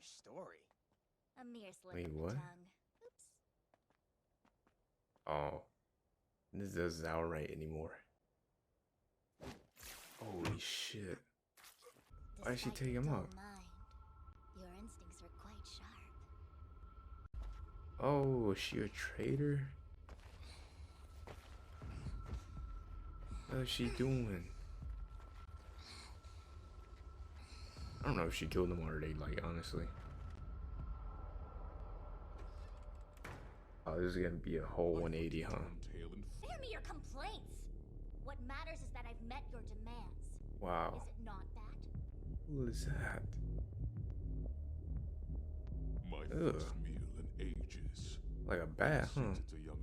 story. A mere slip Wait, of the what? tongue. Oops. Oh, this doesn't sound right anymore. Holy shit. Why did she Despite take your him dull out? mind, your instincts are quite sharp. Oh, is she a traitor? What is she doing? I don't know if she killed him already, like, honestly. Oh, this is gonna be a whole 180, huh? Spare me your complaints! What matters is that I've met your demands. Wow. Is it not that? What is that? My Ugh. first meal in ages. Like a bat, huh? Sent it to young